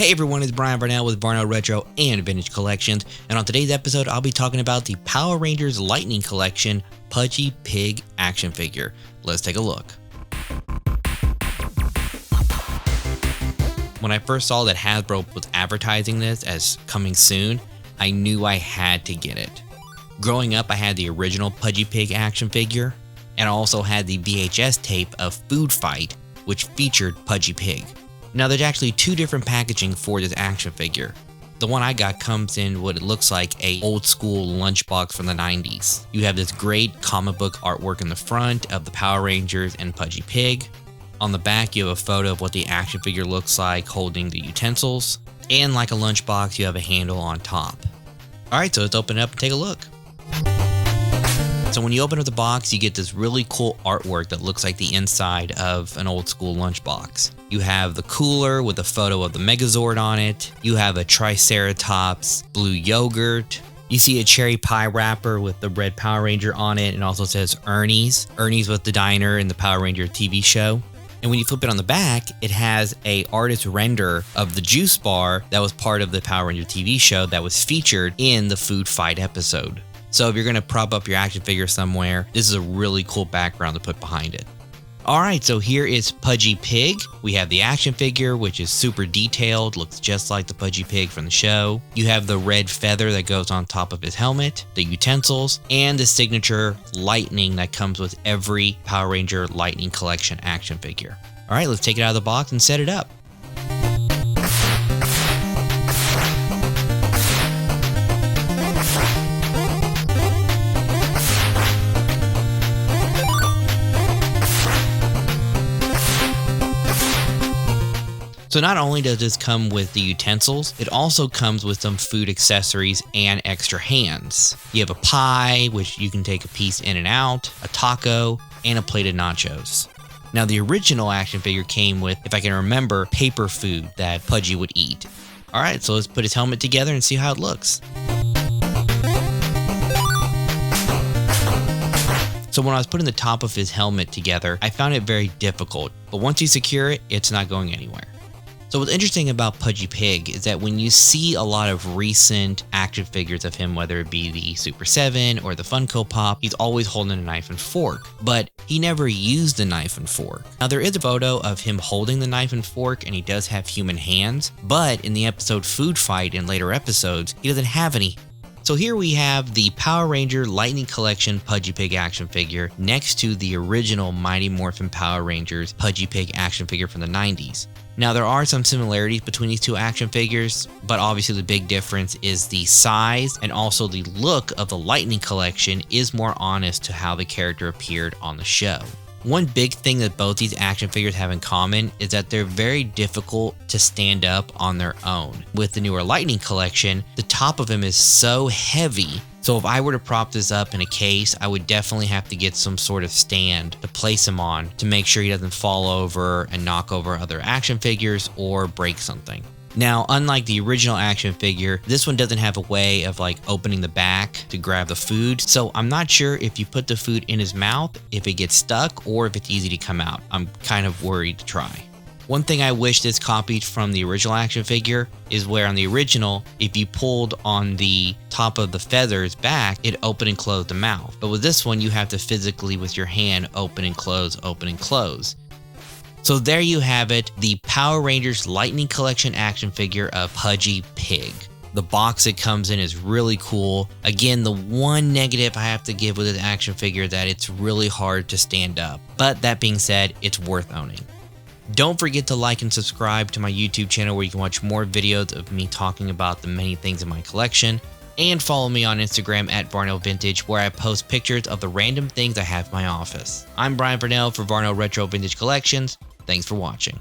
Hey everyone, it's Brian Varnell with Varnell Retro and Vintage Collections, and on today's episode I'll be talking about the Power Rangers Lightning Collection Pudgy Pig action figure. Let's take a look. When I first saw that Hasbro was advertising this as coming soon, I knew I had to get it. Growing up, I had the original Pudgy Pig action figure, and I also had the VHS tape of Food Fight, which featured Pudgy Pig. Now there's actually two different packaging for this action figure. The one I got comes in what it looks like a old school lunchbox from the 90s. You have this great comic book artwork in the front of the Power Rangers and Pudgy Pig. On the back you have a photo of what the action figure looks like holding the utensils. And like a lunchbox you have a handle on top. Alright, so let's open it up and take a look. So when you open up the box, you get this really cool artwork that looks like the inside of an old school lunchbox. You have the cooler with a photo of the Megazord on it. You have a Triceratops blue yogurt. You see a cherry pie wrapper with the red Power Ranger on it, and also says Ernie's. Ernie's was the diner in the Power Ranger TV show. And when you flip it on the back, it has a artist render of the juice bar that was part of the Power Ranger TV show that was featured in the Food Fight episode. So if you're going to prop up your action figure somewhere, this is a really cool background to put behind it. Alright, so here is Pudgy Pig. We have the action figure, which is super detailed, looks just like the Pudgy Pig from the show. You have the red feather that goes on top of his helmet, the utensils, and the signature lightning that comes with every Power Ranger Lightning Collection action figure. Alright, let's take it out of the box and set it up. So not only does this come with the utensils, it also comes with some food accessories and extra hands. You have a pie, which you can take a piece in and out, a taco, and a plate of nachos. Now the original action figure came with, if I can remember, paper food that Pudgy would eat. Alright, so let's put his helmet together and see how it looks. So when I was putting the top of his helmet together, I found it very difficult, but once you secure it, it's not going anywhere. So what's interesting about Pudgy Pig is that when you see a lot of recent action figures of him, whether it be the Super 7 or the Funko Pop, he's always holding a knife and fork, but he never used the knife and fork. Now there is a photo of him holding the knife and fork, and he does have human hands, but in the episode Food Fight and later episodes, he doesn't have any. So here we have the Power Ranger Lightning Collection Pudgy Pig action figure next to the original Mighty Morphin Power Rangers Pudgy Pig action figure from the 90s. Now there are some similarities between these two action figures, but obviously the big difference is the size, and also the look of the Lightning Collection is more honest to how the character appeared on the show. One big thing that both these action figures have in common is that they're very difficult to stand up on their own. With the newer Lightning Collection, the top of him is so heavy, so if I were to prop this up in a case, I would definitely have to get some sort of stand to place him on to make sure he doesn't fall over and knock over other action figures or break something. Now, unlike the original action figure, this one doesn't have a way of like opening the back to grab the food, so I'm not sure if you put the food in his mouth, if it gets stuck, or if it's easy to come out. I'm kind of worried to try. One thing I wish this copied from the original action figure is where on the original, if you pulled on the top of the feathers back, it opened and closed the mouth. But with this one, you have to physically with your hand open and close, open and close. So there you have it, the Power Rangers Lightning Collection action figure of Pudgy Pig. The box it comes in is really cool. Again, the one negative I have to give with this action figure is that it's really hard to stand up. But that being said, it's worth owning. Don't forget to like and subscribe to my YouTube channel where you can watch more videos of me talking about the many things in my collection. And follow me on Instagram at Varnell Vintage, where I post pictures of the random things I have in my office. I'm Brian Varnell for Varnell Retro Vintage Collections. Thanks for watching.